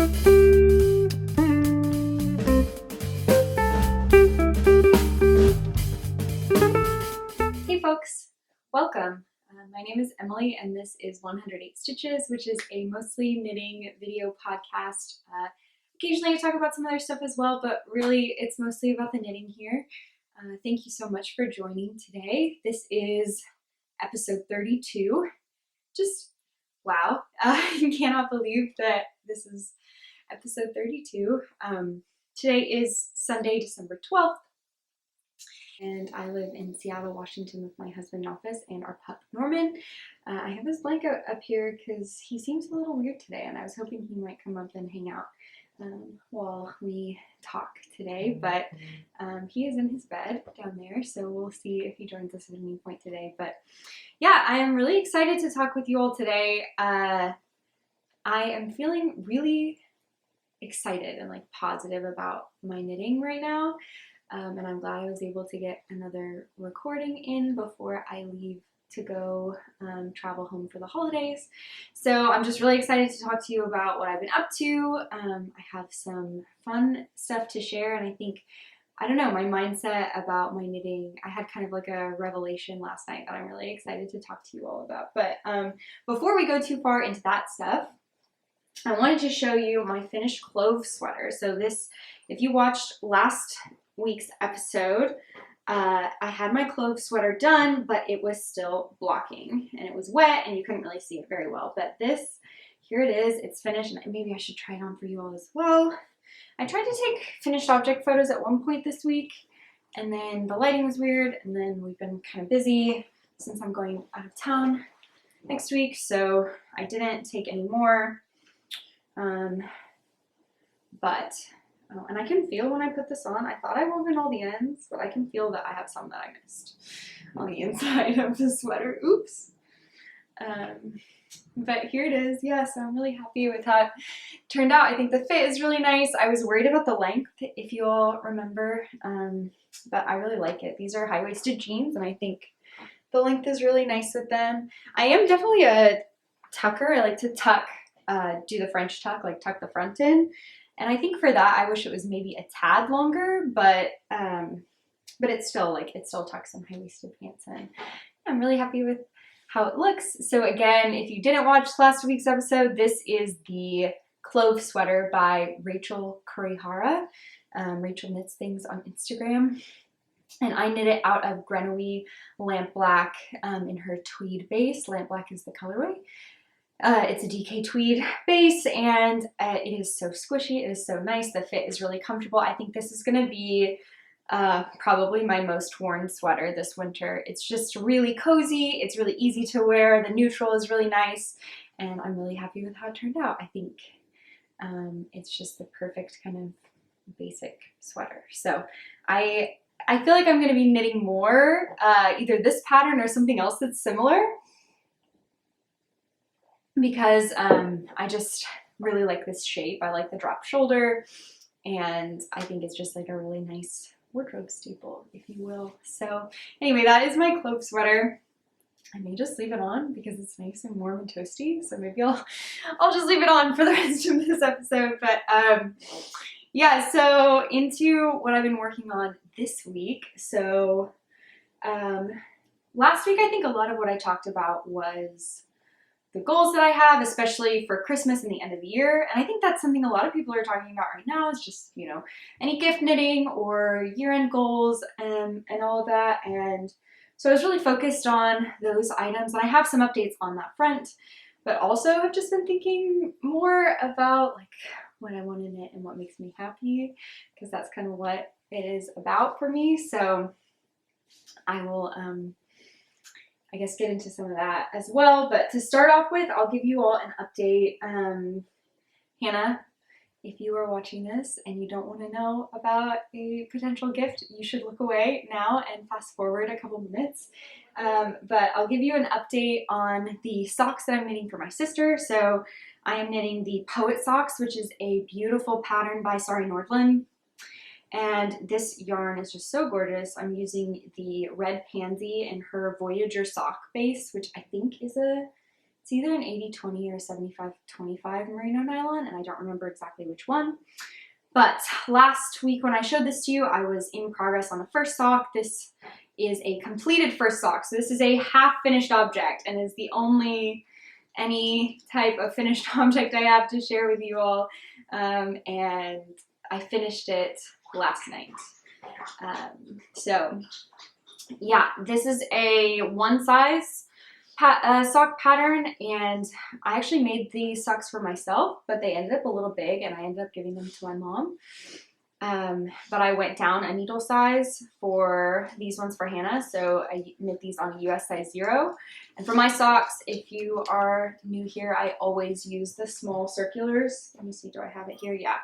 Hey folks, welcome. My name is Emily and this is 108 Stitches, which is a mostly knitting video podcast. Occasionally I talk about some other stuff as well, but really it's mostly about the knitting here. Thank you so much for joining today. This is episode 32. Just wow, you cannot believe that this is episode 32. Today is Sunday, December 12th. And I live in Seattle, Washington with my husband Nafis and our pup Norman. I have this blanket up here because he seems a little weird today and I was hoping he might come up and hang out while we talk today, but he is in his bed down there, so we'll see if he joins us at any point today. But yeah, I am really excited to talk with you all today. I am feeling really excited and like positive about my knitting right now. And I'm glad I was able to get another recording in before I leave to go travel home for the holidays. So I'm just really excited to talk to you about what I've been up to. I have some fun stuff to share, and I think, I don't know, my mindset about my knitting, I had kind of like a revelation last night that I'm really excited to talk to you all about. But before we go too far into that stuff, I wanted to show you my finished Clove sweater. So this, if you watched last week's episode, I had my Clove sweater done, but it was still blocking and it was wet and you couldn't really see it very well. But this, here it is, it's finished, and maybe I should try it on for you all as well. I tried to take finished object photos at one point this week, and then the lighting was weird, and then we've been kind of busy since I'm going out of town next week, so I didn't take any more. And I can feel when I put this on, I thought I woven all the ends, but I can feel that I have some that I missed on the inside of the sweater. Oops. But here it is. Yeah, so I'm really happy with how it turned out. I think the fit is really nice. I was worried about the length, if you all remember, but I really like it. These are high-waisted jeans, and I think the length is really nice with them. I am definitely a tucker. I like to tuck, do the French tuck, like tuck the front in. And I think for that, I wish it was maybe a tad longer, but it's still like, it still tucks some high-waisted pants in. I'm really happy with how it looks. So again, if you didn't watch last week's episode, this is the Clove sweater by Rachel Kurihara. Rachel knits things on Instagram. And I knit it out of Grenouille Lampblack in her Tweed base. Lampblack is the colorway. It's a DK Tweed base, and it is so squishy. It is so nice. The fit is really comfortable. I think this is going to be probably my most worn sweater this winter. It's just really cozy. It's really easy to wear. The neutral is really nice, and I'm really happy with how it turned out. I think it's just the perfect kind of basic sweater. So I feel like I'm going to be knitting more, either this pattern or something else that's similar, because I just really like this shape. I like the drop shoulder, and I think it's just like a really nice wardrobe staple, if you will. So anyway, that is my Clove sweater. I may just leave it on because it's nice and warm and toasty, so maybe I'll just leave it on for the rest of this episode. But yeah, so into what I've been working on this week. So last week, I think a lot of what I talked about was the goals that I have, especially for Christmas and the end of the year. And I think that's something a lot of people are talking about right now, is just, you know, any gift knitting or year-end goals and all of that. And so I was really focused on those items, and I have some updates on that front, but also I've just been thinking more about like what I want to knit and what makes me happy, because that's kind of what it is about for me. So I will, I guess, get into some of that as well. But to start off with, I'll give you all an update. Hannah, if you are watching this and you don't want to know about a potential gift, you should look away now and fast forward a couple minutes. But I'll give you an update on the socks that I'm knitting for my sister. So I am knitting the Poet Socks, which is a beautiful pattern by Sari Nordlund. And this yarn is just so gorgeous. I'm using the red Pansy in her Voyager sock base, which I think is a It's either an 80-20 or 75-25 merino nylon, and I don't remember exactly which one. But last week when I showed this to you, I was in progress on the first sock. This is a completed first sock. So this is a half finished object and is the only any type of finished object I have to share with you all. And I finished it last night. So yeah, this is a one size sock pattern, and I actually made these socks for myself, but they ended up a little big and I ended up giving them to my mom. But I went down a needle size for these ones for Hannah, so I knit these on a US size 0. And for my socks, if you are new here, I always use the small circulars. Let me see, do I have it here? Yeah.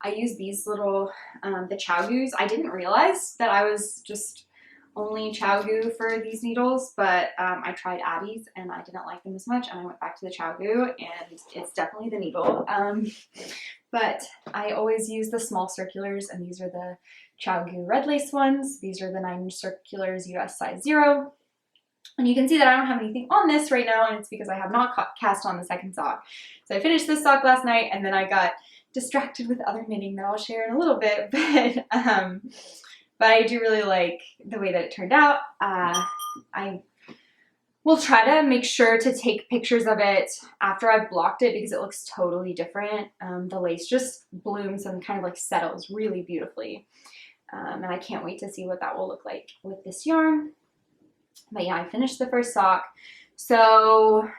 I use these little, the Chowgoos. I didn't realize that I was just only Chowgoo for these needles, but I tried Addie's and I didn't like them as much, and I went back to the Chowgoo, and it's definitely the needle. But I always use the small circulars, and these are the Chowgoo red lace ones. These are the 9 circulars US size 0. And you can see that I don't have anything on this right now, and it's because I have not cast on the second sock. So I finished this sock last night, and then I got distracted with other knitting that I'll share in a little bit, but I do really like the way that it turned out. I will try to make sure to take pictures of it after I've blocked it because it looks totally different. The lace just blooms and kind of like settles really beautifully. And I can't wait to see what that will look like with this yarn. But yeah, I finished the first sock. So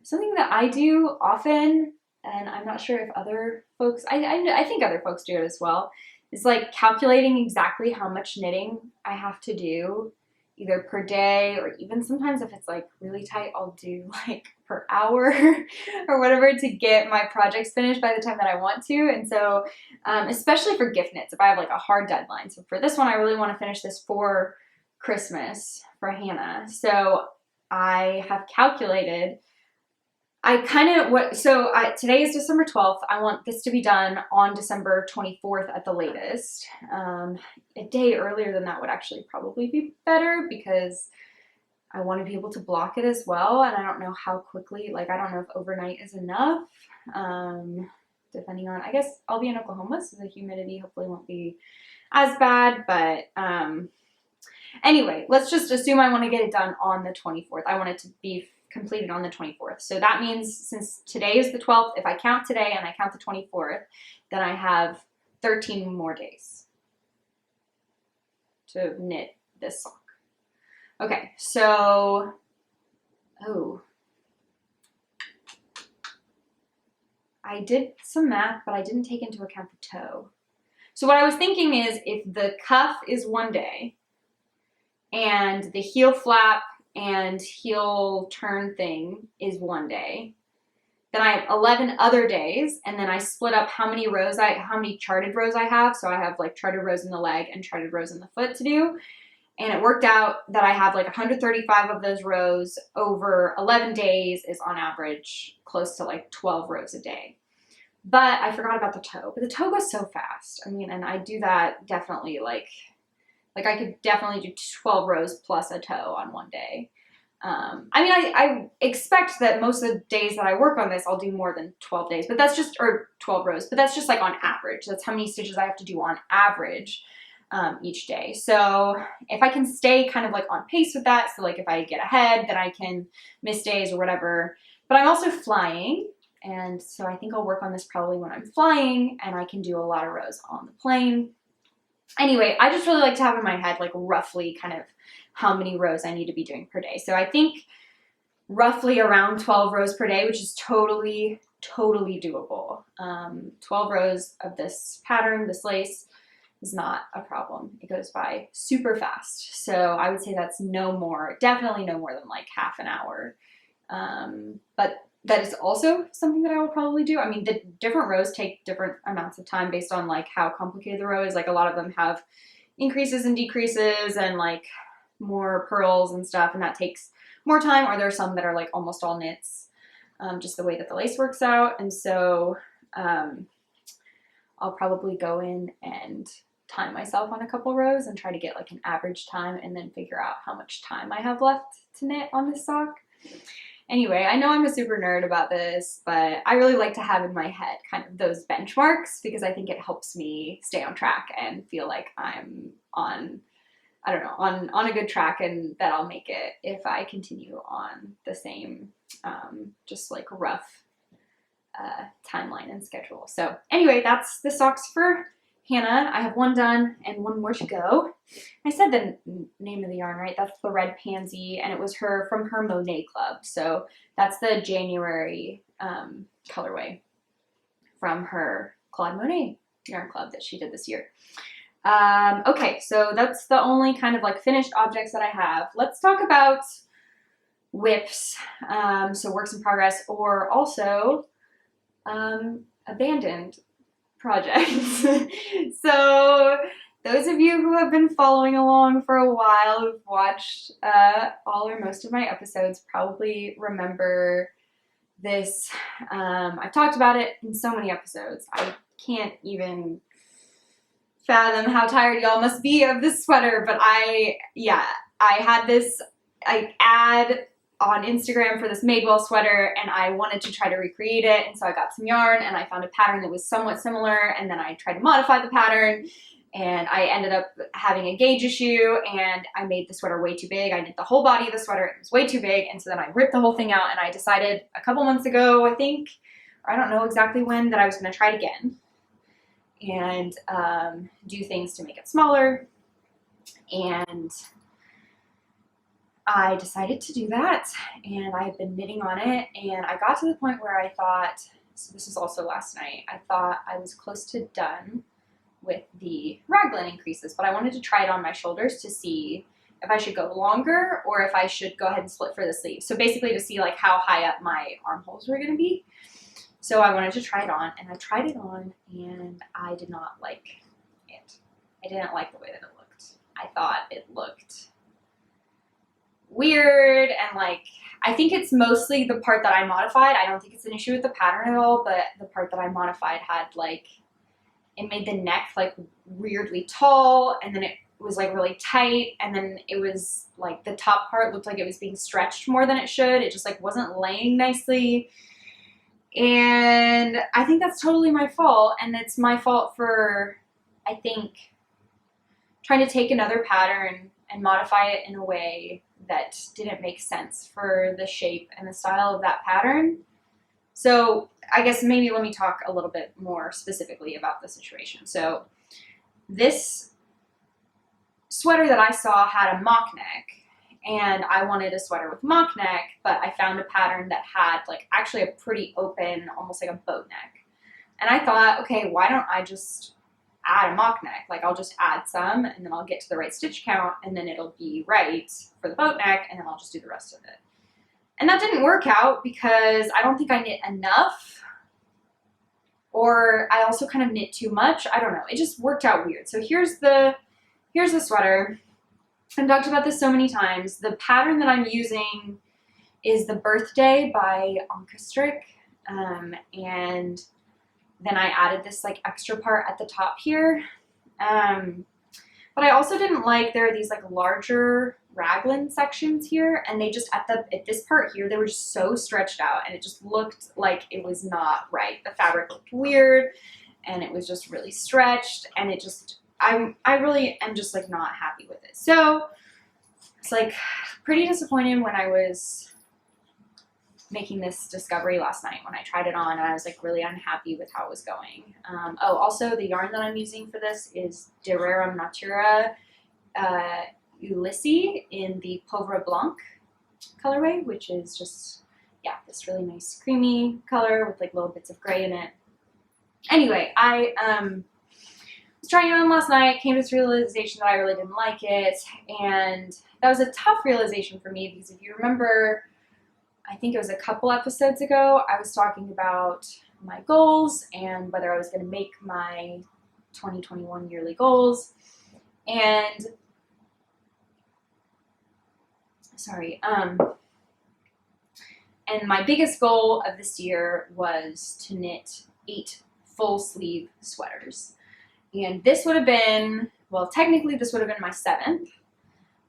something that I do often, and I'm not sure if other folks, I think other folks do it as well, is like calculating exactly how much knitting I have to do either per day, or even sometimes if it's like really tight, I'll do like per hour or whatever to get my projects finished by the time that I want to. And so especially for gift knits, if I have like a hard deadline. So for this one, I really want to finish this for Christmas for Hannah. So I have calculated, today is December 12th. I want this to be done on December 24th at the latest. A day earlier than that would actually probably be better because I want to be able to block it as well. And I don't know how quickly, like I don't know if overnight is enough. Depending on, I guess I'll be in Oklahoma, so the humidity hopefully won't be as bad. But anyway, let's just assume I want to get it done on the 24th. I want it to be completed on the 24th. So that means since today is the 12th, if I count today and I count the 24th, then I have 13 more days to knit this sock. Okay, so, I did some math, but I didn't take into account the toe. So what I was thinking is if the cuff is 1 day and the heel flap and heel turn thing is 1 day, then I have 11 other days, and then I split up how many charted rows I have. So I have like charted rows in the leg and charted rows in the foot to do. And it worked out that I have like 135 of those rows over 11 days is on average close to like 12 rows a day. But I forgot about the toe. But the toe goes so fast. I mean, and I do that definitely like I could definitely do 12 rows plus a toe on 1 day. I mean, I expect that most of the days that I work on this, I'll do more than 12 days, but that's just, or 12 rows, but that's just like on average. That's how many stitches I have to do on average each day. So if I can stay kind of like on pace with that, so like if I get ahead, then I can miss days or whatever. But I'm also flying, and so I think I'll work on this probably when I'm flying, and I can do a lot of rows on the plane. Anyway, I just really like to have in my head like roughly kind of how many rows I need to be doing per day. So I think roughly around 12 rows per day, which is totally doable. 12 rows of this pattern, this lace, is not a problem. It goes by super fast. So I would say that's definitely no more than like half an hour. But that is also something that I will probably do. I mean, the different rows take different amounts of time based on like how complicated the row is. Like a lot of them have increases and decreases and like more purls and stuff, and that takes more time, or there are some that are like almost all knits, just the way that the lace works out. And so I'll probably go in and time myself on a couple rows and try to get like an average time and then figure out how much time I have left to knit on this sock. Anyway, I know I'm a super nerd about this, but I really like to have in my head kind of those benchmarks because I think it helps me stay on track and feel like I'm on, I don't know, on a good track, and that I'll make it if I continue on the same, just like rough timeline and schedule. So anyway, that's the socks for Hannah. I have one done and one more to go. I said the name of the yarn right. That's the Red Pansy, and it was from her Monet club. So that's the January colorway from her Claude Monet yarn club that she did this year. Okay, so that's the only kind of like finished objects that I have. Let's talk about whips, so works in progress, or also abandoned projects. So those of you who have been following along for a while, who've watched all or most of my episodes, probably remember this. I've talked about it in so many episodes. I can't even fathom how tired y'all must be of this sweater, but I had this ad on Instagram for this Madewell sweater, and I wanted to try to recreate it, and so I got some yarn and I found a pattern that was somewhat similar, and then I tried to modify the pattern, and I ended up having a gauge issue, and I made the sweater way too big. I did the whole body of the sweater, it was way too big, and so then I ripped the whole thing out, and I decided a couple months ago, I think, or I don't know exactly when, that I was going to try it again and do things to make it smaller, and I decided to do that, and I've been knitting on it, and I got to the point where I thought, so this was also last night, I thought I was close to done with the raglan increases, but I wanted to try it on my shoulders to see if I should go longer or if I should go ahead and split for the sleeves. So basically to see like how high up my armholes were going to be. So I wanted to try it on, and I tried it on, and I did not like it. I didn't like the way that it looked. I thought it looked weird, and like, I think it's mostly the part that I modified. I don't think it's an issue with the pattern at all, but the part that I modified had like, it made the neck like weirdly tall, and then it was like really tight, and then it was like the top part looked like it was being stretched more than it should. It just like wasn't laying nicely. And I think that's totally my fault, and it's my fault for, I think, trying to take another pattern and modify it in a way that didn't make sense for the shape and the style of that pattern. So I guess maybe let me talk a little bit more specifically about the situation. So this sweater that I saw had a mock neck, and I wanted a sweater with mock neck, but I found a pattern that had like actually a pretty open, almost like a boat neck. And I thought, okay, why don't I just add a mock neck? Like I'll just add some, and then I'll get to the right stitch count, and then it'll be right for the boat neck, and then I'll just do the rest of it. And that didn't work out because I don't think I knit enough, or I also kind of knit too much. I don't know. It just worked out weird. So here's the sweater. I've talked about this so many times. The pattern that I'm using is the Birthday by ANKESTRiCK, and then I added this like extra part at the top here. But I also didn't like, there are these like larger raglan sections here, and they just, at this part here, they were just so stretched out, and it just looked like it was not right. The fabric looked weird, and it was just really stretched, and it just, I really am just like not happy with it. So it's like pretty disappointed when I was making this discovery last night when I tried it on, and I was like really unhappy with how it was going. Oh, also the yarn that I'm using for this is Rerum Natura Ulysse in the Poivre Blanc colorway, which is just, yeah, this really nice creamy color with like little bits of gray in it. Anyway, I was trying it on last night, came to this realization that I really didn't like it, and that was a tough realization for me because if you remember, I think it was a couple episodes ago, I was talking about my goals and whether I was going to make my 2021 yearly goals. And and my biggest goal of this year was to knit 8 full sleeve sweaters. And this would have been, well, technically this would have been my 7th,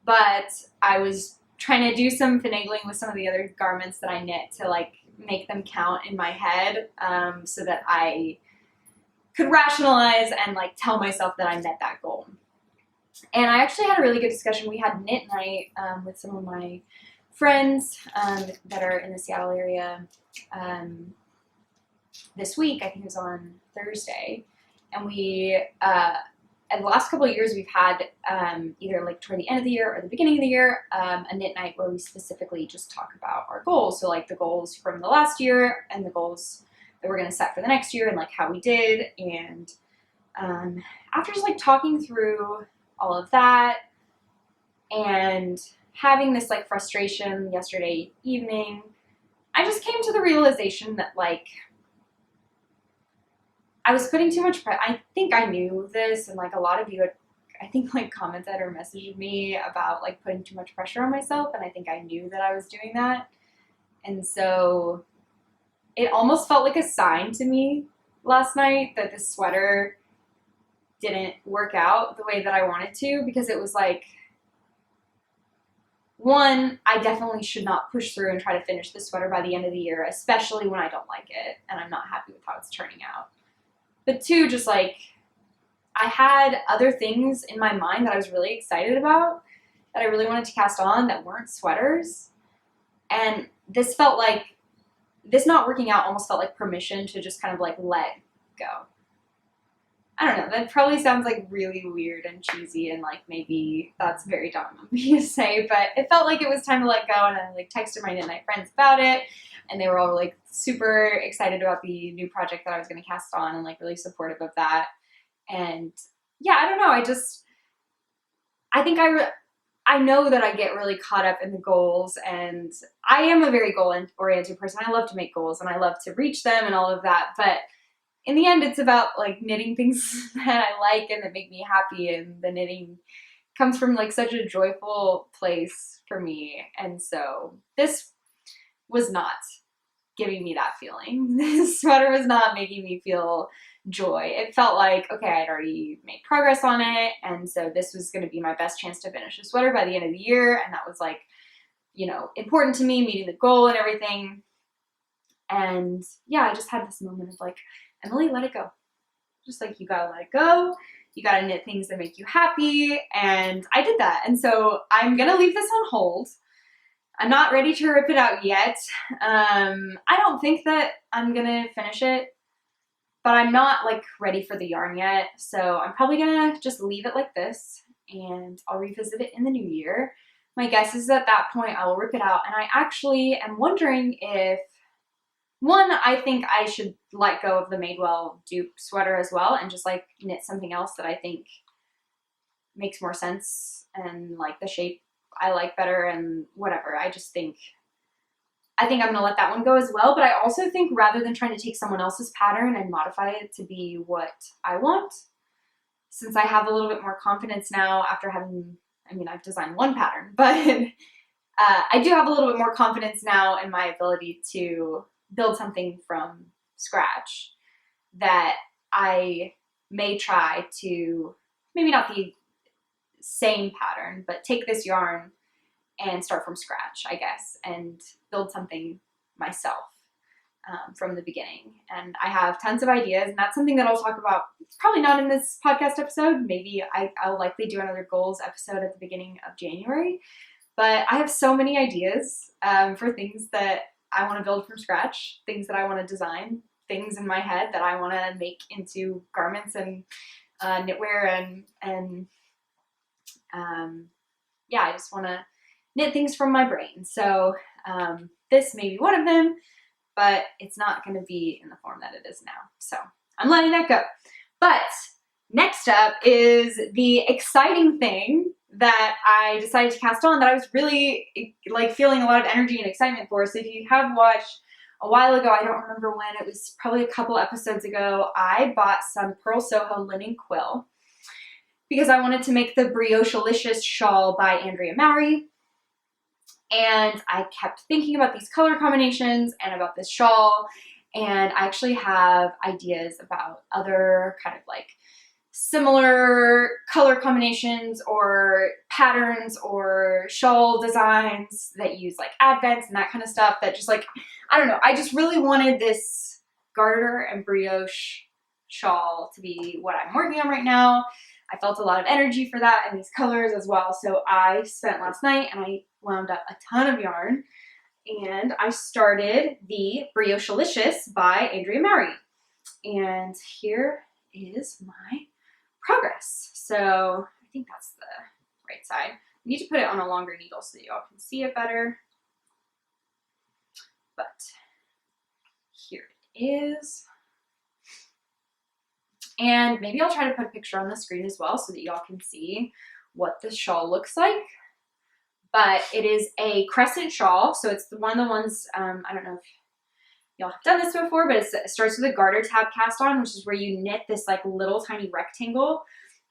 but I was trying to do some finagling with some of the other garments that I knit to like make them count in my head, so that I could rationalize and like tell myself that I met that goal. And I actually had a really good discussion. We had knit night with some of my friends that are in the Seattle area this week. I think it was on Thursday. And we, in the last couple of years, we've had either like toward the end of the year or the beginning of the year, a knit night where we specifically just talk about our goals. So like the goals from the last year and the goals that we're going to set for the next year and like how we did. And after just like talking through all of that and having this like frustration yesterday evening, I just came to the realization that like I was putting too much pressure. I think I knew this, and like a lot of you had, I think, like commented or messaged me about like putting too much pressure on myself, and I think I knew that I was doing that. And so it almost felt like a sign to me last night that this sweater didn't work out the way that I wanted to, because it was like, one, I definitely should not push through and try to finish the sweater by the end of the year, especially when I don't like it and I'm not happy with how it's turning out. But two, just like, I had other things in my mind that I was really excited about, that I really wanted to cast on, that weren't sweaters. And this felt like, this not working out almost felt like permission to just kind of like let go. I don't know, that probably sounds like really weird and cheesy, and like maybe that's very dumb of me to say, but it felt like it was time to let go. And I like texted my knit night friends about it, and they were all like super excited about the new project that I was going to cast on and like really supportive of that. And yeah, I don't know, I think I know that I get really caught up in the goals, and I am a very goal-oriented person. I love to make goals and I love to reach them and all of that, but in the end, it's about like knitting things that I like and that make me happy, and the knitting comes from like such a joyful place for me. And so this was not giving me that feeling. This sweater was not making me feel joy. It felt like, okay, I'd already made progress on it, and so this was going to be my best chance to finish the sweater by the end of the year, and that was like, you know, important to me, meeting the goal and everything. And yeah, I just had this moment of like, Emily, let it go. Just like, you gotta let it go. You gotta knit things that make you happy. And I did that. And so I'm gonna leave this on hold. I'm not ready to rip it out yet. I don't think that I'm gonna finish it, but I'm not like ready for the yarn yet. So I'm probably gonna just leave it like this, and I'll revisit it in the new year. My guess is at that point I will rip it out. And I actually am wondering if, one, I think I should let go of the Madewell Dupe sweater as well and just like knit something else that I think makes more sense and like the shape I like better and whatever. I think I'm gonna let that one go as well. But I also think, rather than trying to take someone else's pattern and modify it to be what I want, since I have a little bit more confidence now after having, I mean, I've designed one pattern, but I do have a little bit more confidence now in my ability to build something from scratch, that I may try to, maybe not the same pattern, but take this yarn and start from scratch, I guess, and build something myself from the beginning. And I have tons of ideas, and that's something that I'll talk about, probably not in this podcast episode. Maybe I'll likely do another goals episode at the beginning of January. But I have so many ideas for things that I want to build from scratch, things that I want to design, things in my head that I want to make into garments and knitwear, and yeah, I just want to knit things from my brain. So this may be one of them, but it's not going to be in the form that it is now. So I'm letting that go. But next up is the exciting thing that I decided to cast on, that I was really like feeling a lot of energy and excitement for. So if you have watched a while ago, I don't remember when, it was probably a couple episodes ago, I bought some Purl Soho linen quill because I wanted to make the Briochealicious shawl by Andrea Mowry. And I kept thinking about these color combinations and about this shawl, and I actually have ideas about other kind of like similar color combinations or patterns or shawl designs that use like advents and that kind of stuff that just like, I don't know, I just really wanted this garter and brioche shawl to be what I'm working on right now. I felt a lot of energy for that and these colors as well. So I spent last night and I wound up a ton of yarn and I started the Briochealicious by Andrea Mowry. And here is my progress. So I think that's the right side. I need to put it on a longer needle so that y'all can see it better. But here it is. And maybe I'll try to put a picture on the screen as well so that y'all can see what the shawl looks like. But it is a crescent shawl. So it's one of the ones, I don't know if y'all have done this before, but it starts with a garter tab cast on, which is where you knit this like little tiny rectangle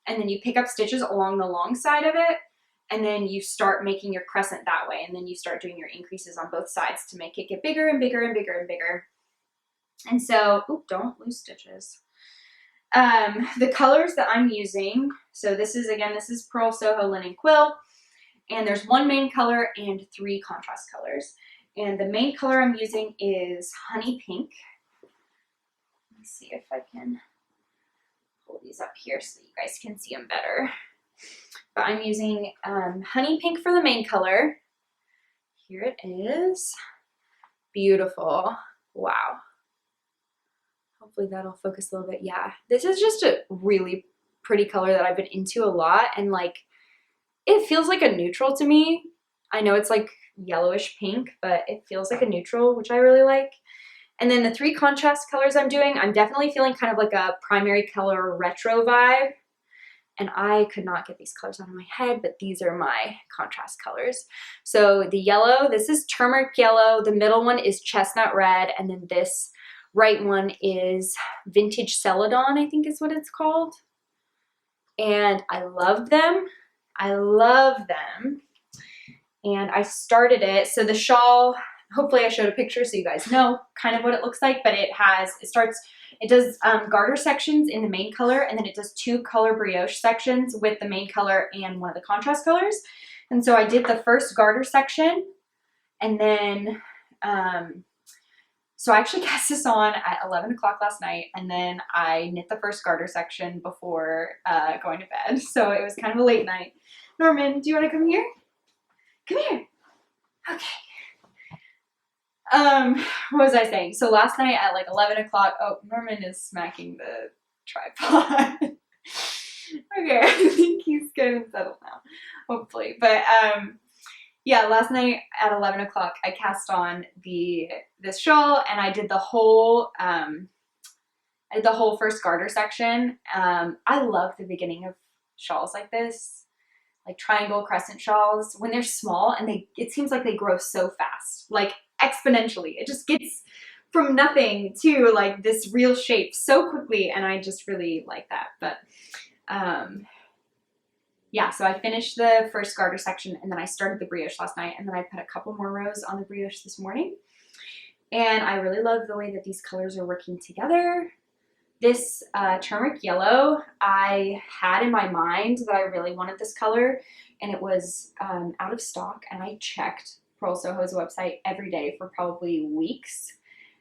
and then you pick up stitches along the long side of it and then you start making your crescent that way and then you start doing your increases on both sides to make it get bigger and bigger and bigger and bigger. And so, oop, don't lose stitches. The colors that I'm using, so this is, again, this is Purl, Soho, Linen, Quill, and there's one main color and 3 contrast colors. And the main color I'm using is Honey Pink. Let's see if I can pull these up here so you guys can see them better. But I'm using Honey Pink for the main color. Here it is. Beautiful. Wow. Hopefully that'll focus a little bit. Yeah, this is just a really pretty color that I've been into a lot. And like, it feels like a neutral to me. I know it's like yellowish pink, but it feels like a neutral, which I really like. And then the 3 contrast colors I'm doing, I'm definitely feeling kind of like a primary color retro vibe. And I could not get these colors out of my head, but these are my contrast colors. So the yellow, this is turmeric yellow. The middle one is chestnut red. And then this right one is vintage Celadon, I think is what it's called. And I love them. I love them. And I started it. So the shawl, hopefully I showed a picture so you guys know kind of what it looks like, but it does garter sections in the main color, and then it does 2 color brioche sections with the main color and one of the contrast colors. And so I did the first garter section, and then, so I actually cast this on at 11 o'clock last night, and then I knit the first garter section before going to bed. So it was kind of a late night. Norman, do you want to come here? Come here. Okay. What was I saying? So last night at like 11 o'clock, oh, Norman is smacking the tripod. Okay, I think he's getting settled now, hopefully. But yeah, last night at 11 o'clock, I cast on this shawl and I did the whole first garter section. I love the beginning of shawls like this. Like triangle crescent shawls, when they're small and it seems like they grow so fast, like exponentially. It just gets from nothing to like this real shape so quickly, and I just really like that. But yeah, so I finished the first garter section and then I started the brioche last night, and then I put a couple more rows on the brioche this morning. And I really love the way that these colors are working together. This turmeric yellow, I had in my mind that I really wanted this color, and it was out of stock, and I checked Purl Soho's website every day for probably weeks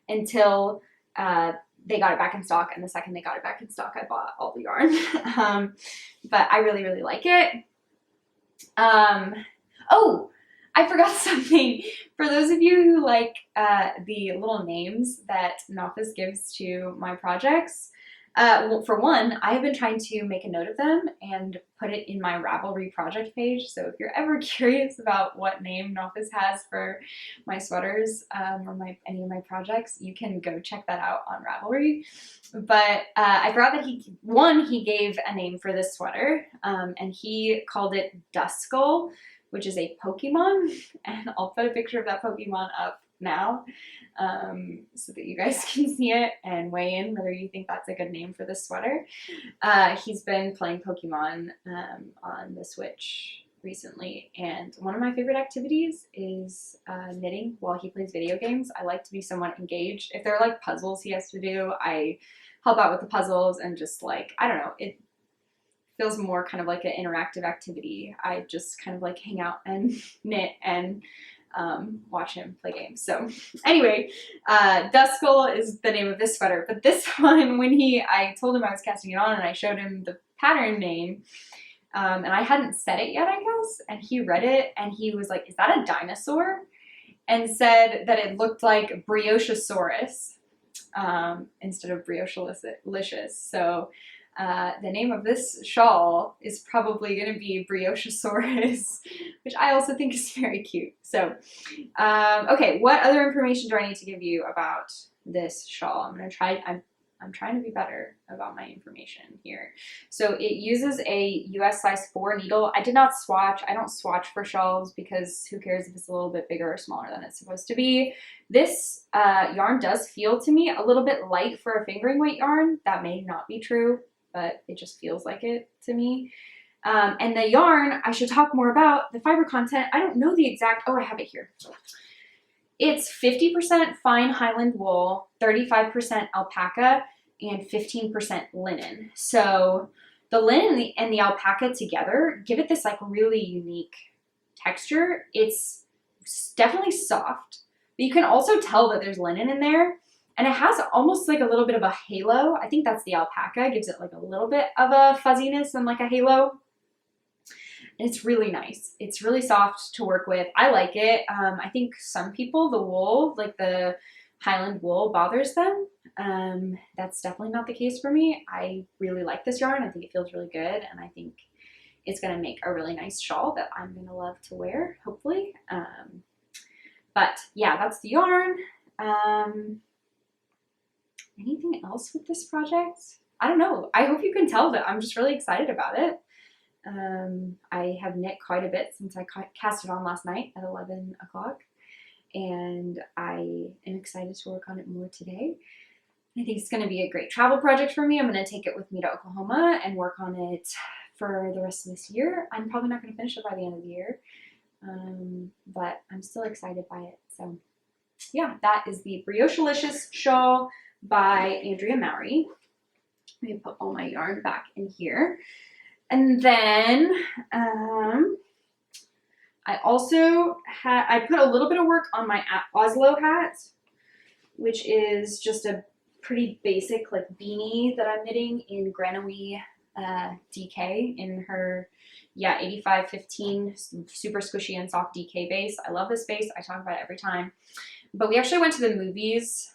until they got it back in stock, and the second they got it back in stock, I bought all the yarn. But I really, really like it. Oh, I forgot something. For those of you who like the little names that Noffice gives to my projects, well, for one, I have been trying to make a note of them and put it in my Ravelry project page. So if you're ever curious about what name Noffice has for my sweaters or any of my projects, you can go check that out on Ravelry. But I forgot that he gave a name for this sweater, and he called it Duskull, which is a Pokemon, and I'll put a picture of that Pokemon up now so that you guys can see it and weigh in whether you think that's a good name for this sweater. He's been playing Pokemon on the Switch recently, and one of my favorite activities is knitting while he plays video games. I like to be somewhat engaged. If there are like puzzles he has to do, I help out with the puzzles and just like, I don't know, feels more kind of like an interactive activity. I just kind of like hang out and knit and watch him play games. So anyway, Duskull is the name of this sweater, but this one, when I told him I was casting it on and I showed him the pattern name, and I hadn't said it yet, I guess, and he read it and he was like, is that a dinosaur? And said that it looked like Briochealicious instead of Briochealicious. So the name of this shawl is probably going to be Briochesaurus, which I also think is very cute. So, okay, what other information do I need to give you about this shawl? I'm trying to be better about my information here. So it uses a US size 4 needle. I did not swatch. I don't swatch for shawls because who cares if it's a little bit bigger or smaller than it's supposed to be. This yarn does feel to me a little bit light for a fingering weight yarn. That may not be true, but it just feels like it to me. And the yarn, I should talk more about the fiber content. I don't know the exact, oh, I have it here. It's 50% fine Highland wool, 35% alpaca, and 15% linen. So the linen and the alpaca together give it this like really unique texture. It's definitely soft, but you can also tell that there's linen in there. And it has almost like a little bit of a halo. I think that's the alpaca. It gives it like a little bit of a fuzziness and like a halo. And it's really nice. It's really soft to work with. I like it. I think some people, the wool, like the Highland wool, bothers them. That's definitely not the case for me. I really like this yarn. I think it feels really good. And I think it's going to make a really nice shawl that I'm going to love to wear, hopefully. But yeah, that's the yarn. Anything else with this project? I don't know. I hope you can tell that I'm just really excited about it. I have knit quite a bit since I cast it on last night at 11 o'clock, and I am excited to work on it more today. I think it's going to be a great travel project for me. I'm going to take it with me to Oklahoma and work on it for the rest of this year. I'm probably not going to finish it by the end of the year, but I'm still excited by it. So yeah, that is the Briochealicious shawl by Andrea Mowry. Let me put all my yarn back in here. And then I also I put a little bit of work on my Oslo hat, which is just a pretty basic like beanie that I'm knitting in Grenouille DK in her 8515 super squishy and soft DK base. I love this base. I talk about it every time. But we actually went to the movies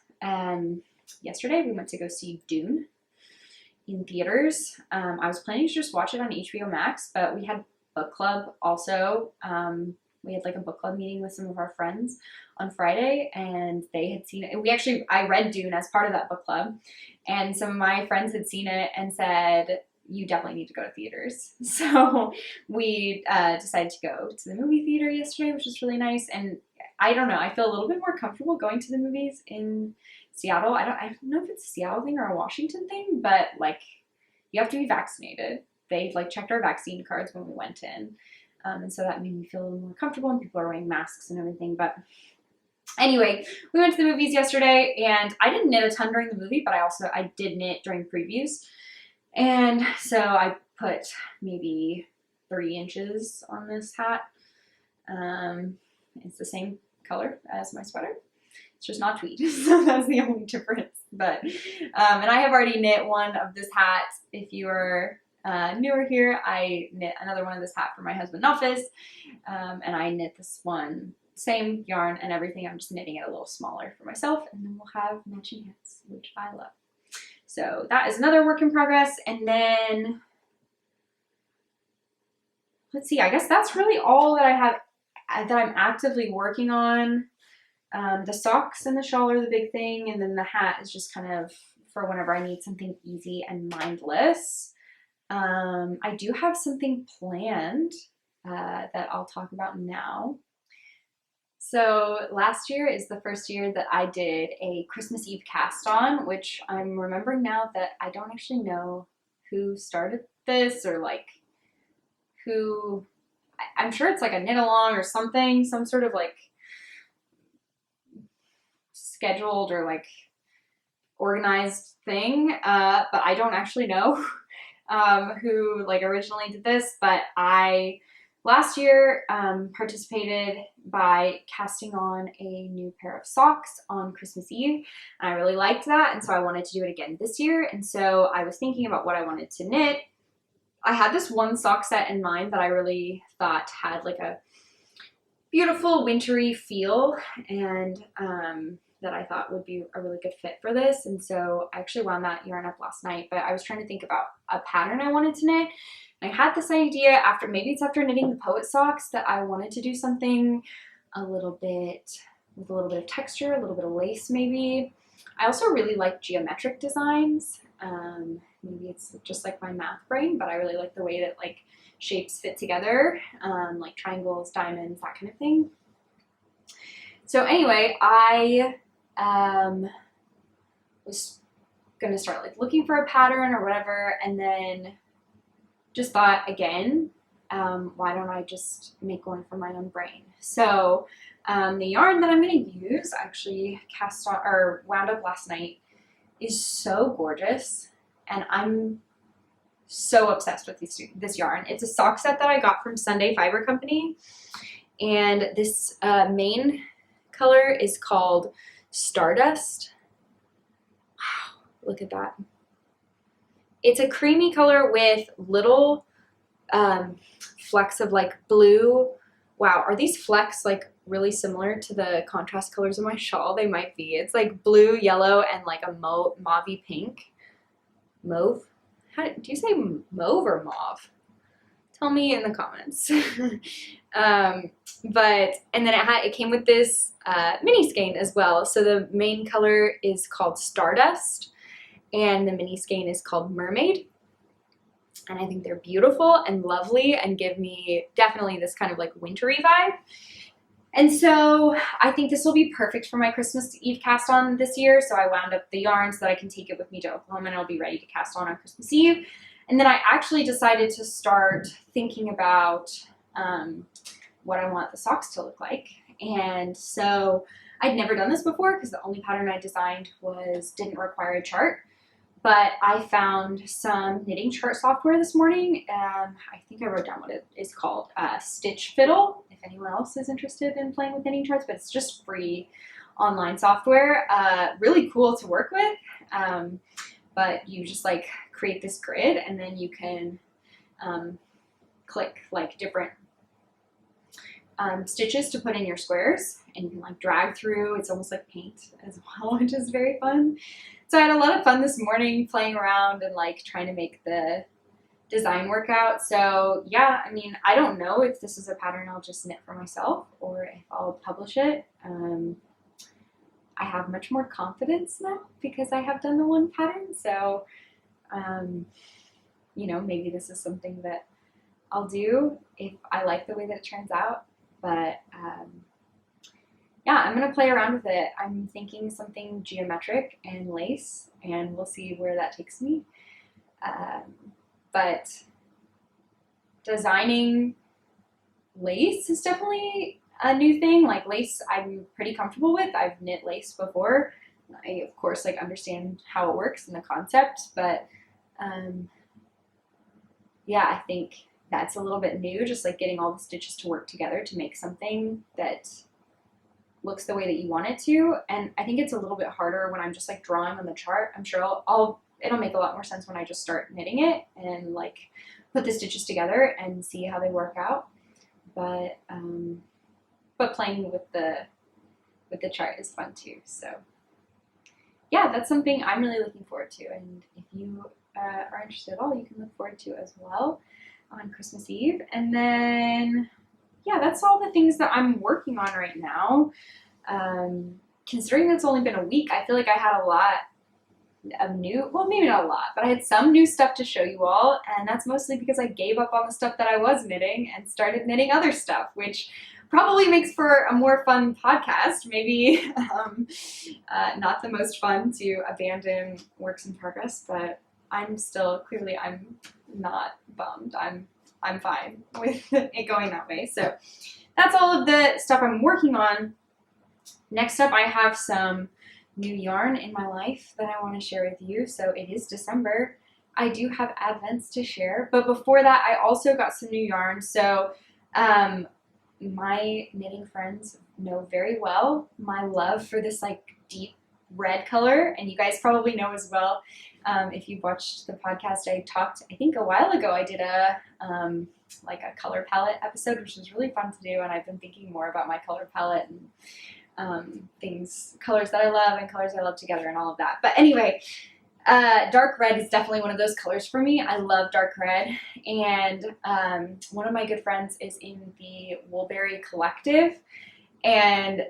yesterday. We went to go see Dune in theaters. I was planning to just watch it on HBO Max, but we had book club also. We had like a book club meeting with some of our friends on Friday, and they had seen it. I read Dune as part of that book club, and some of my friends had seen it and said, you definitely need to go to theaters. So we decided to go to the movie theater yesterday, which was really nice. And I don't know, I feel a little bit more comfortable going to the movies in Seattle. I don't know if it's a Seattle thing or a Washington thing, but like you have to be vaccinated. They like checked our vaccine cards when we went in. And so that made me feel a little more comfortable, and people are wearing masks and everything. But anyway, we went to the movies yesterday, and I didn't knit a ton during the movie, but I did knit during previews. And so I put maybe 3 inches on this hat. It's the same color as my sweater. It's just not tweed, so that's the only difference. But and I have already knit one of this hat. If you are newer here, I knit another one of this hat for my husband Nafis, and I knit this one, same yarn and everything. I'm just knitting it a little smaller for myself, and then we'll have matching hats, which I love. So that is another work in progress. And then let's see, I guess that's really all that I have that I'm actively working on. The socks and the shawl are the big thing, and then the hat is just kind of for whenever I need something easy and mindless. I do have something planned that I'll talk about now. So last year is the first year that I did a Christmas Eve cast on, which I'm remembering now that I don't actually know who started this or like who, I'm sure it's like a knit along or something, some sort of like scheduled or like organized thing, but I don't actually know. who like originally did this, but I last year participated by casting on a new pair of socks on Christmas Eve, and I really liked that, and so I wanted to do it again this year. And so I was thinking about what I wanted to knit. I had this one sock set in mind that I really thought had like a beautiful wintry feel, and that I thought would be a really good fit for this. And so I actually wound that yarn up last night, but I was trying to think about a pattern I wanted to knit. And I had this idea after, maybe it's after knitting the Poet socks, that I wanted to do something a little bit with a little bit of texture, a little bit of lace maybe. I also really like geometric designs. Maybe it's just like my math brain, but I really like the way that like shapes fit together, like triangles, diamonds, that kind of thing. So anyway, I was gonna start like looking for a pattern or whatever, and then just thought again, why don't I just make one for my own brain? So the yarn that I'm gonna use, actually cast on or wound up last night, is so gorgeous, and I'm so obsessed with this yarn. It's a sock set that I got from Sunday Fiber Company, and this main color is called Stardust. Wow, look at that. It's a creamy color with little flecks of like blue. Wow, are these flecks like really similar to the contrast colors of my shawl? They might be. It's like blue, yellow, and like a mauvey pink. Mauve? How do you say mauve or mauve? Tell me in the comments. And then it came with this mini skein as well. So the main color is called Stardust, and the mini skein is called Mermaid. And I think they're beautiful and lovely and give me definitely this kind of like wintry vibe. And so I think this will be perfect for my Christmas Eve cast on this year. So I wound up the yarn so that I can take it with me to Oklahoma and I'll be ready to cast on Christmas Eve. And then I actually decided to start thinking about what I want the socks to look like. And so I'd never done this before because the only pattern I designed didn't require a chart. But I found some knitting chart software this morning, and I think I wrote down what it is called, Stitch Fiddle, if anyone else is interested in playing with knitting charts, but it's just free online software. Really cool to work with, but you just like create this grid, and then you can click like different stitches to put in your squares, and you can like drag through. It's almost like paint as well, which is very fun. So I had a lot of fun this morning playing around and like trying to make the design work out. So yeah, I mean, I don't know if this is a pattern I'll just knit for myself or if I'll publish it. I have much more confidence now because I have done the one pattern. So, you know, maybe this is something that I'll do if I like the way that it turns out. But yeah, I'm going to play around with it. I'm thinking something geometric and lace, and we'll see where that takes me. But designing lace is definitely a new thing. Like lace I'm pretty comfortable with. I've knit lace before. I, of course, like understand how it works and the concept, but yeah, I think that's a little bit new, just like getting all the stitches to work together to make something that looks the way that you want it to. And I think it's a little bit harder when I'm just like drawing on the chart. I'm sure it'll make a lot more sense when I just start knitting it and like put the stitches together and see how they work out. But playing with the chart is fun too. So yeah, that's something I'm really looking forward to. And if you are interested at all, you can look forward to as well on Christmas Eve. And then yeah, that's all the things that I'm working on right now. Considering that's only been a week, I feel like I had a lot of new, well, maybe not a lot, but I had some new stuff to show you all, and that's mostly because I gave up on the stuff that I was knitting and started knitting other stuff, which probably makes for a more fun podcast. Maybe not the most fun to abandon works in progress, but I'm not bummed. I'm fine with it going that way. So that's all of the stuff I'm working on. Next up, I have some new yarn in my life that I want to share with you. So it is December. I do have advents to share, but before that, I also got some new yarn. So my knitting friends know very well my love for this like deep red color, and you guys probably know as well. If you've watched the podcast, I talked, I think a while ago, I did a like a color palette episode, which was really fun to do, and I've been thinking more about my color palette and colors that I love and colors I love together and all of that. But anyway, dark red is definitely one of those colors for me. I love dark red, and one of my good friends is in the Woolberry Collective, and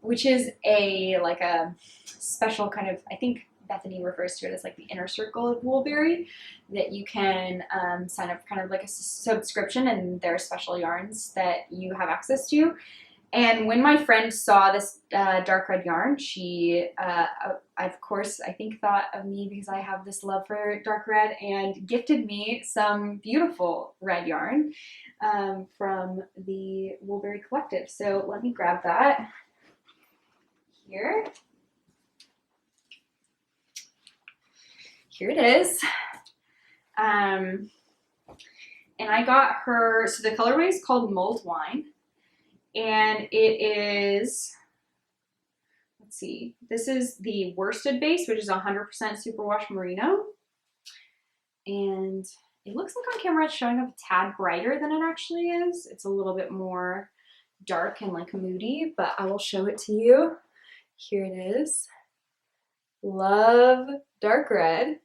which is a special kind of, I think Bethany refers to it as like the inner circle of Woolberry, that you can sign up kind of like a subscription, and there are special yarns that you have access to. And when my friend saw this dark red yarn, she, of course, I think thought of me because I have this love for dark red, and gifted me some beautiful red yarn from the Woolberry Collective. So let me grab that here. Here it is. And I got her, so the colorway is called Mulled Wine. And it is, let's see, this is the worsted base, which is 100% superwash merino. And it looks like on camera it's showing up a tad brighter than it actually is. It's a little bit more dark and like moody, but I will show it to you. Here it is. Love dark red.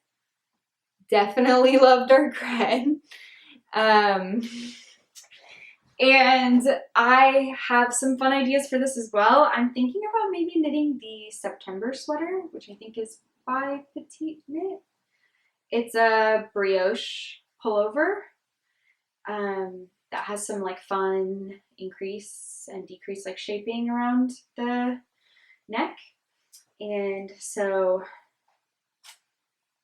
Definitely love dark red. And I have some fun ideas for this as well. I'm thinking about maybe knitting the September sweater, which I think is by Petite Knit. It's a brioche pullover that has some like fun increase and decrease like shaping around the neck. And so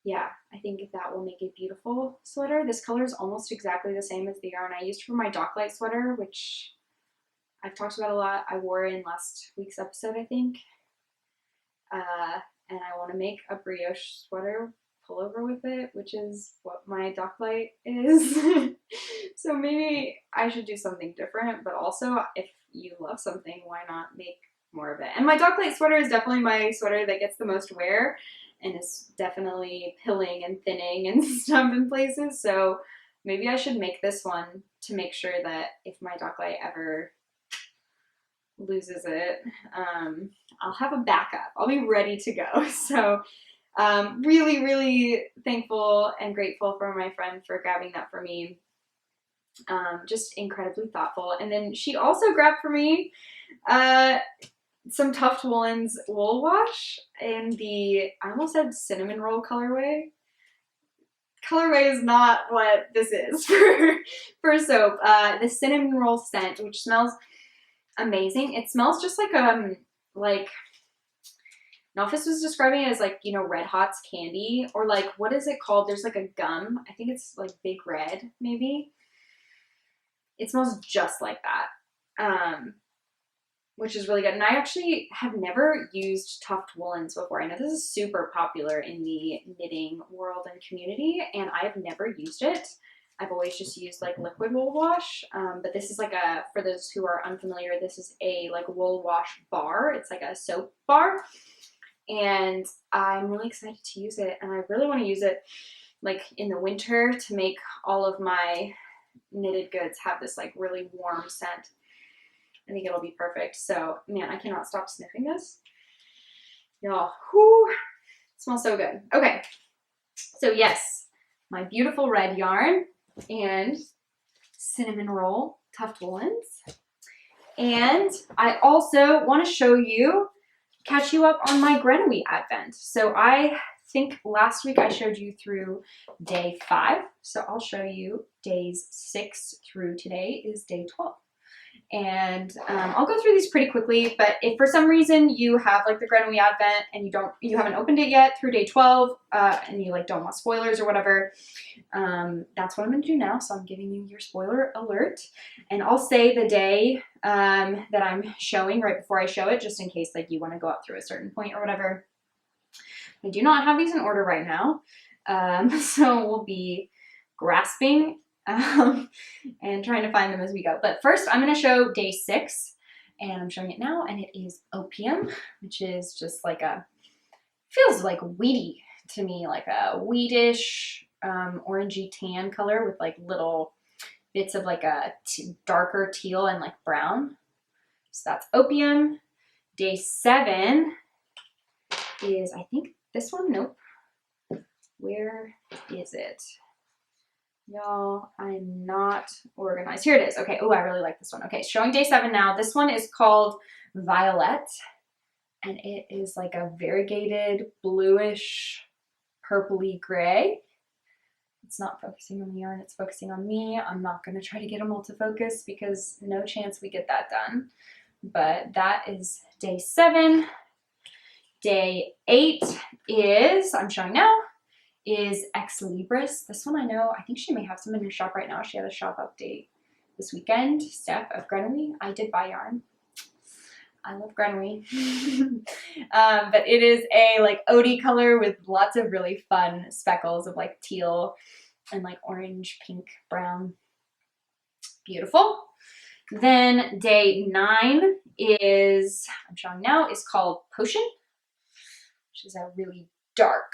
yeah, I think that will make a beautiful sweater. This color is almost exactly the same as the yarn I used for my Docklight sweater, which I've talked about a lot. I wore in last week's episode, I think. And I want to make a brioche sweater pullover with it, which is what my Docklight is. So maybe I should do something different, but also if you love something, why not make more of it? And my Docklight sweater is definitely my sweater that gets the most wear, and it's definitely pilling and thinning and stuff in places. So maybe I should make this one to make sure that if my Docklight ever loses it, I'll have a backup. I'll be ready to go. So really, really thankful and grateful for my friend for grabbing that for me. Just incredibly thoughtful. And then she also grabbed for me some Tuft Woolens wool wash in the, I almost said cinnamon roll colorway. Colorway is not what this is for soap. The cinnamon roll scent, which smells amazing. It smells just like Nofis was describing it as like, you know, Red Hot's candy, or like, what is it called? There's like a gum. I think it's like Big Red, maybe. It smells just like that. Which is really good. And I actually have never used Tuft Woolens before. I know this is super popular in the knitting world and community, and I've never used it. I've always just used like liquid wool wash, but this is like a, for those who are unfamiliar, this is a like wool wash bar. It's like a soap bar, and I'm really excited to use it, and I really want to use it like in the winter to make all of my knitted goods have this like really warm scent. I think it'll be perfect. So, man, I cannot stop sniffing this. Y'all, whoo, it smells so good. Okay, so yes, my beautiful red yarn and cinnamon roll Tuft Woolens. And I also want to show you, catch you up on my Grenouille advent. So I think last week I showed you through day 5. So I'll show you days 6 through today is day 12. And I'll go through these pretty quickly, but if for some reason you have like the Grenouille advent and you haven't opened it yet through day 12, and you like don't want spoilers or whatever, that's what I'm going to do now. So I'm giving you your spoiler alert, and I'll say the day that I'm showing right before I show it, just in case like you want to go up through a certain point or whatever. I do not have these in order right now. So we'll be grasping and trying to find them as we go. But first I'm going to show day 6, and I'm showing it now, and it is Opium, which is just like feels like weedy to me, like a wheatish, orangey tan color with like little bits of like a darker teal and like brown. So that's Opium. Day 7 is, I think this one, nope. Where is it? Y'all, I'm not organized. Here it is. Okay. Oh, I really like this one. Okay, showing day 7 now. This one is called Violet, and it is like a variegated bluish purpley gray. It's not focusing on the yarn, it's focusing on me. I'm not going to try to get them all to focus because no chance we get that done. But that is day 7. Day 8 is, I'm showing now, is Ex Libris. This one I know, I think she may have some in her shop right now. She had a shop update this weekend. Steph of Grenouille. I did buy yarn. I love Grenouille. But it is a like OD color with lots of really fun speckles of like teal and like orange, pink, brown. Beautiful. Then day 9 is, I'm showing now, is called Potion, which is a really dark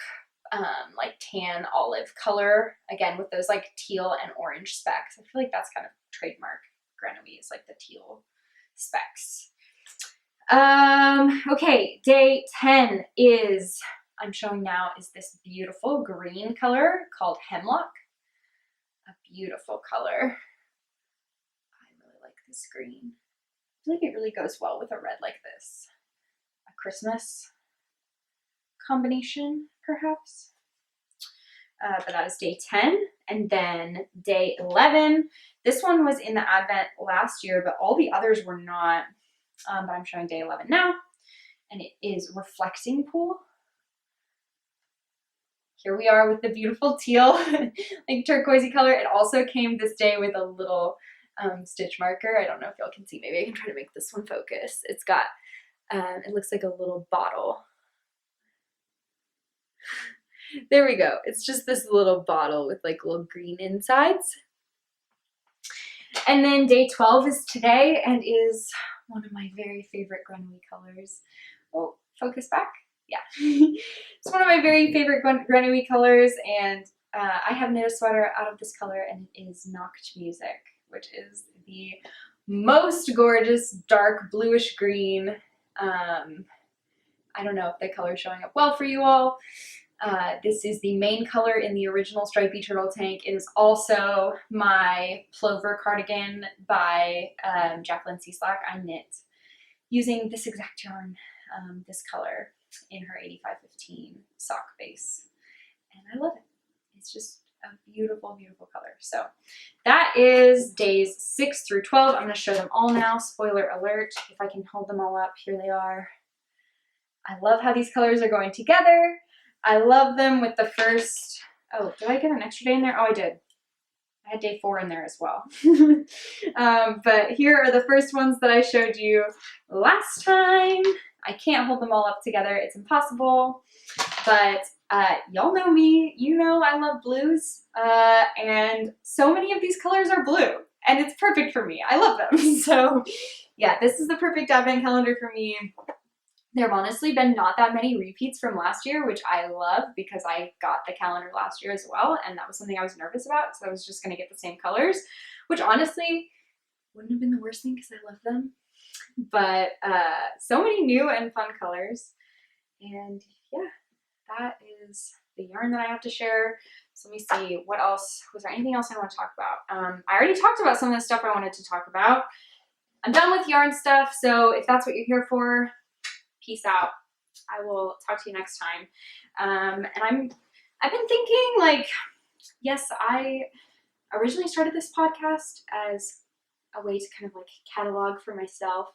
like tan olive color, again with those like teal and orange specks. I feel like that's kind of trademark Grenouille, is like the teal specks. Okay, day 10 is, I'm showing now, is this beautiful green color called Hemlock. A beautiful color. I really like this green. I feel like it really goes well with a red like this. A Christmas combination, perhaps. But that is day 10. And then day 11, this one was in the Advent last year, but all the others were not. But I'm showing day 11 now, and it is Reflecting Pool. Here we are with the beautiful teal, like turquoisey color. It also came this day with a little stitch marker. I don't know if y'all can see. Maybe I can try to make this one focus. It's got, it looks like a little bottle. There we go. It's just this little bottle with like little green insides. And then day 12 is today, and is one of my very favorite Grenouille colors. Oh, focus back. Yeah. It's one of my very favorite Grenouille colors, and I have knit a sweater out of this color, and it is Nacht Music, which is the most gorgeous dark bluish green. I don't know if the color is showing up well for you all. This is the main color in the original stripy turtle tank. It is also my Plover cardigan by Jacqueline Cieslak. I knit using this exact yarn, this color, in her 8515 sock base. And I love it. It's just a beautiful, beautiful color. So that is days 6 through 12. I'm going to show them all now. Spoiler alert. If I can hold them all up, here they are. I love how these colors are going together. I love them with the first, oh, did I get an extra day in there? Oh, I did. I had day 4 in there as well. But here are the first ones that I showed you last time. I can't hold them all up together. It's impossible. But y'all know me. You know I love blues. And so many of these colors are blue. And it's perfect for me. I love them. So yeah, this is the perfect advent calendar for me. There have honestly been not that many repeats from last year, which I love because I got the calendar last year as well, and that was something I was nervous about, so I was just going to get the same colors, which honestly wouldn't have been the worst thing because I love them. But so many new and fun colors, and yeah, that is the yarn that I have to share. So let me see, what else? Was there anything else I want to talk about? I already talked about some of the stuff I wanted to talk about. I'm done with yarn stuff, so if that's what you're here for, peace out. I will talk to you next time. And I've been thinking, like, yes, I originally started this podcast as a way to kind of like catalog for myself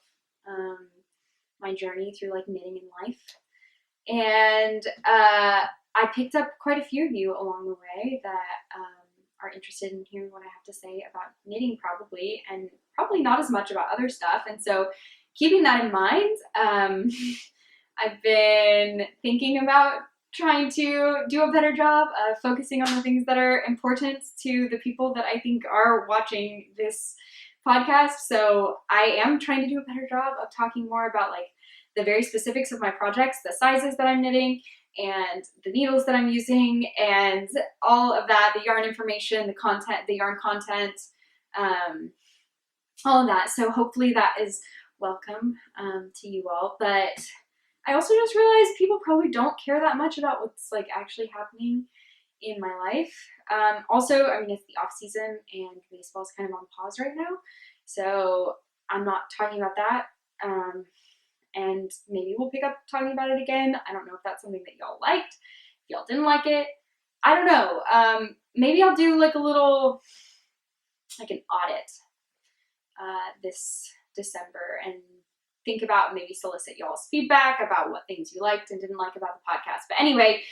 my journey through like knitting in life. And I picked up quite a few of you along the way that are interested in hearing what I have to say about knitting probably, and probably not as much about other stuff. And so keeping that in mind, I've been thinking about trying to do a better job of focusing on the things that are important to the people that I think are watching this podcast. So I am trying to do a better job of talking more about like the very specifics of my projects, the sizes that I'm knitting, and the needles that I'm using, and all of that, the yarn information, the content, the yarn content, all of that. So hopefully that is welcome to you all. But I also just realized people probably don't care that much about what's like actually happening in my life. Also, I mean, it's the off season and baseball's kind of on pause right now. So I'm not talking about that. And maybe we'll pick up talking about it again. I don't know if that's something that y'all liked. If y'all didn't like it, I don't know. Maybe I'll do like a little, like an audit this December and think about, maybe solicit y'all's feedback about what things you liked and didn't like about the podcast. But anyway,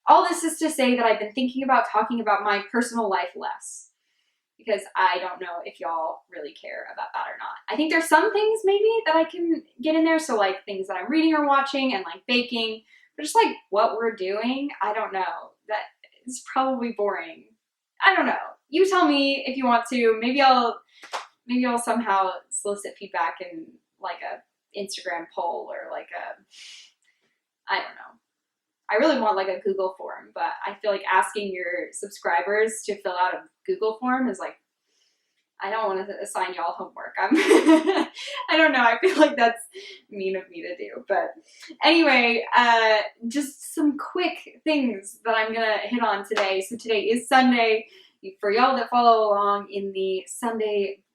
all this is to say that I've been thinking about talking about my personal life less, because I don't know if y'all really care about that or not. I think there's some things maybe that I can get in there. So like things that I'm reading or watching and like baking, but just like what we're doing, I don't know. That is probably boring. I don't know. You tell me if you want to. Maybe I'll somehow solicit feedback in like a Instagram poll or like I don't know. I really want like a Google form, but I feel like asking your subscribers to fill out a Google form is like, I don't want to assign y'all homework. I don't know. I feel like that's mean of me to do. But anyway, just some quick things that I'm going to hit on today. So today is Sunday. For y'all that follow along in the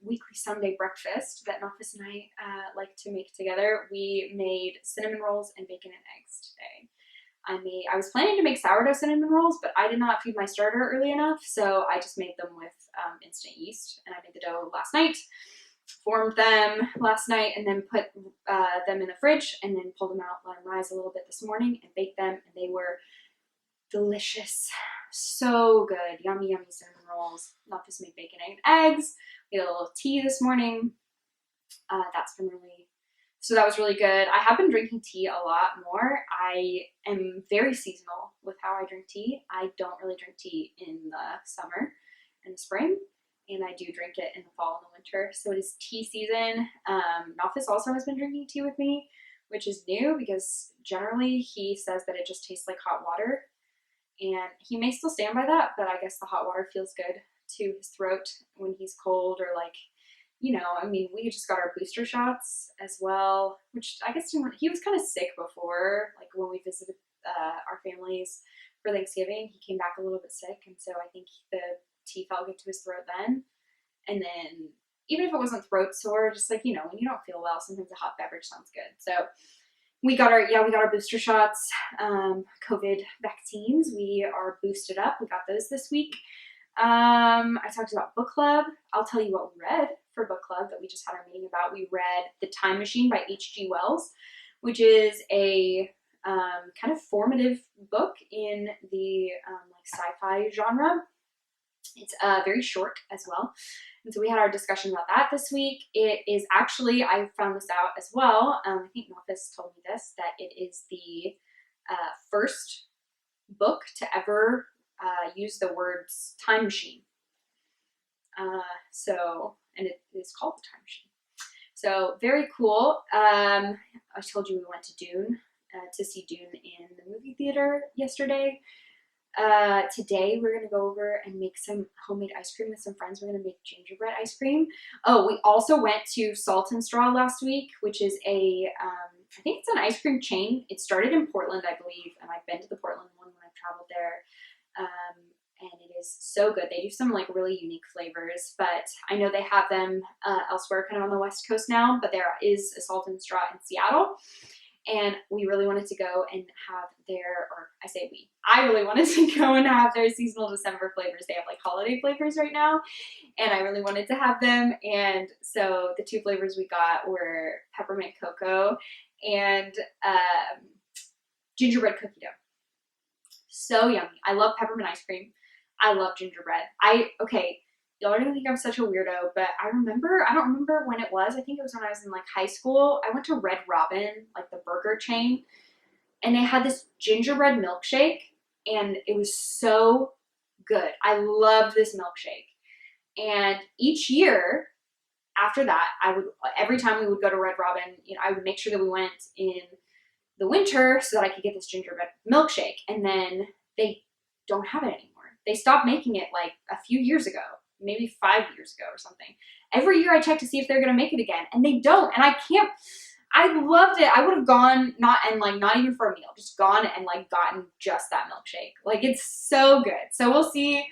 weekly Sunday breakfast that Nofis and I like to make together, we made cinnamon rolls and bacon and eggs today. I was planning to make sourdough cinnamon rolls, but I did not feed my starter early enough, so I just made them with instant yeast, and I made the dough last night, formed them last night, and then put them in the fridge, and then pulled them out, let them rise a little bit this morning, and baked them, and they were delicious. So good. Yummy, yummy cinnamon rolls. Not just made bacon and eggs. We had a little tea this morning. So that was really good. I have been drinking tea a lot more. I am very seasonal with how I drink tea. I don't really drink tea in the summer and the spring, and I do drink it in the fall and the winter. So it is tea season. Nofis also has been drinking tea with me, which is new because generally he says that it just tastes like hot water. And he may still stand by that, but I guess the hot water feels good to his throat when he's cold, or like, you know, I mean, we just got our booster shots as well, which I guess he was kind of sick before, like when we visited our families for Thanksgiving. He came back a little bit sick, and so I think the tea felt good to his throat then. And then even if it wasn't throat sore, just like, you know, when you don't feel well, sometimes a hot beverage sounds good. So we got our booster shots, COVID vaccines. We are boosted up. We got those this week. I talked about book club. I'll tell you what we read for book club that we just had our meeting about. We read The Time Machine by H.G. Wells, which is a kind of formative book in the like sci-fi genre. It's very short as well. And so we had our discussion about that this week. It is actually, I found this out as well, I think Nofis told me this, that it is the first book to ever use the words time machine. And it is called The Time Machine. So very cool. I told you we went to Dune, to see Dune in the movie theater yesterday. Today we're going to go over and make some homemade ice cream with some friends. We're going to make gingerbread ice cream. Oh, we also went to Salt and Straw last week, which is I think it's an ice cream chain. It started in Portland, I believe, and I've been to the Portland one when I've traveled there. And it is so good. They do some like really unique flavors, but I know they have them elsewhere kind of on the West Coast now, but there is a Salt and Straw in Seattle. And we really wanted to go and have I really wanted to go and have their seasonal December flavors. They have like holiday flavors right now, and I really wanted to have them. And so the two flavors we got were peppermint cocoa and gingerbread cookie dough. So yummy. I love peppermint ice cream. I love gingerbread. Y'all are gonna think I'm such a weirdo, but I don't remember when it was. I think it was when I was in like high school. I went to Red Robin, like the burger chain, and they had this gingerbread milkshake, and it was so good. I loved this milkshake. And each year after that, every time we would go to Red Robin, you know, I would make sure that we went in the winter so that I could get this gingerbread milkshake. And then they don't have it anymore. They stopped making it like a few years ago, maybe 5 years ago or something. Every year I check to see if they're gonna make it again, and they don't. And I loved it. I would have gone, not even for a meal, just gone and like gotten just that milkshake. Like, it's so good. So we'll see.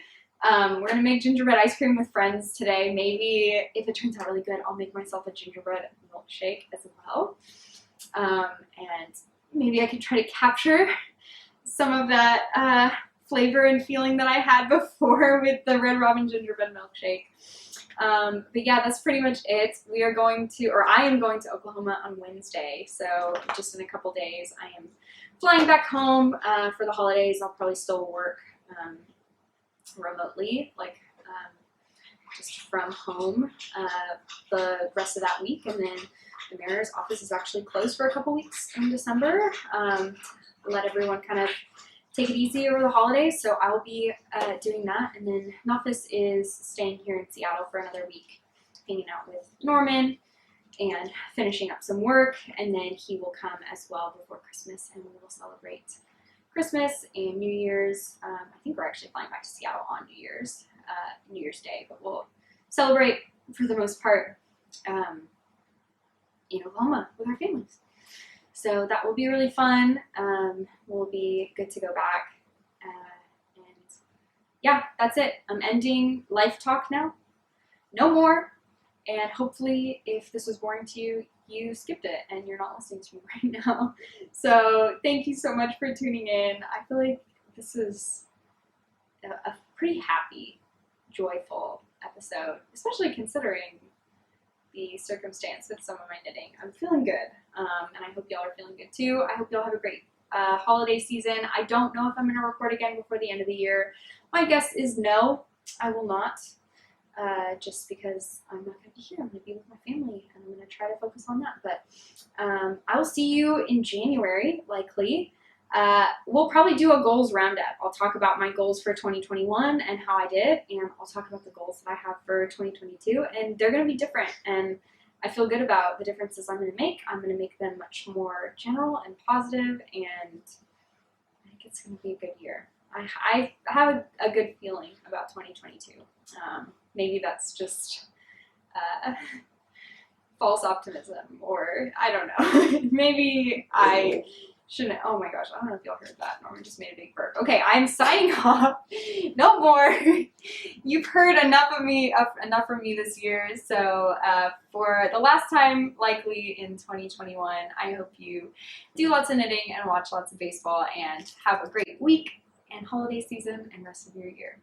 We're gonna make gingerbread ice cream with friends today. Maybe if it turns out really good, I'll make myself a gingerbread milkshake as well. And maybe I can try to capture some of that flavor and feeling that I had before with the Red Robin gingerbread milkshake. But yeah, that's pretty much it. I am going to Oklahoma on Wednesday, so just in a couple days. I am flying back home for the holidays. I'll probably still work remotely, like just from home the rest of that week, and then the mayor's office is actually closed for a couple weeks in December. Let everyone kind of take it easy over the holidays, so I'll be doing that, and then Nafis is staying here in Seattle for another week, hanging out with Norman and finishing up some work, and then he will come as well before Christmas, and we will celebrate Christmas and New Year's. I think we're actually flying back to Seattle on New Year's Day, but we'll celebrate for the most part in Oklahoma with our families. So that will be really fun. We'll be good to go back. And yeah, that's it. I'm ending Life Talk now. No more. And hopefully, if this was boring to you, you skipped it and you're not listening to me right now. So thank you so much for tuning in. I feel like this is a pretty happy, joyful episode, especially considering the circumstance with some of my knitting. I'm feeling good, and I hope y'all are feeling good too. I hope y'all have a great holiday season. I don't know if I'm going to record again before the end of the year. My guess is no, I will not. Just because I'm not going to be here. I'm going to be with my family, and I'm going to try to focus on that. But I will see you in January, likely. We'll probably do a goals roundup. I'll talk about my goals for 2021 and how I did, and I'll talk about the goals that I have for 2022, and they're going to be different, and I feel good about the differences I'm going to make. I'm going to make them much more general and positive, and I think it's going to be a good year. I have a good feeling about 2022. Maybe that's just false optimism, or I don't know. Maybe I shouldn't. Oh my gosh, I don't know if y'all heard that. Norman just made a big burp. Okay, I'm signing off. No more. You've heard enough from me this year. So for the last time, likely in 2021, I hope you do lots of knitting and watch lots of baseball and have a great week and holiday season and rest of your year.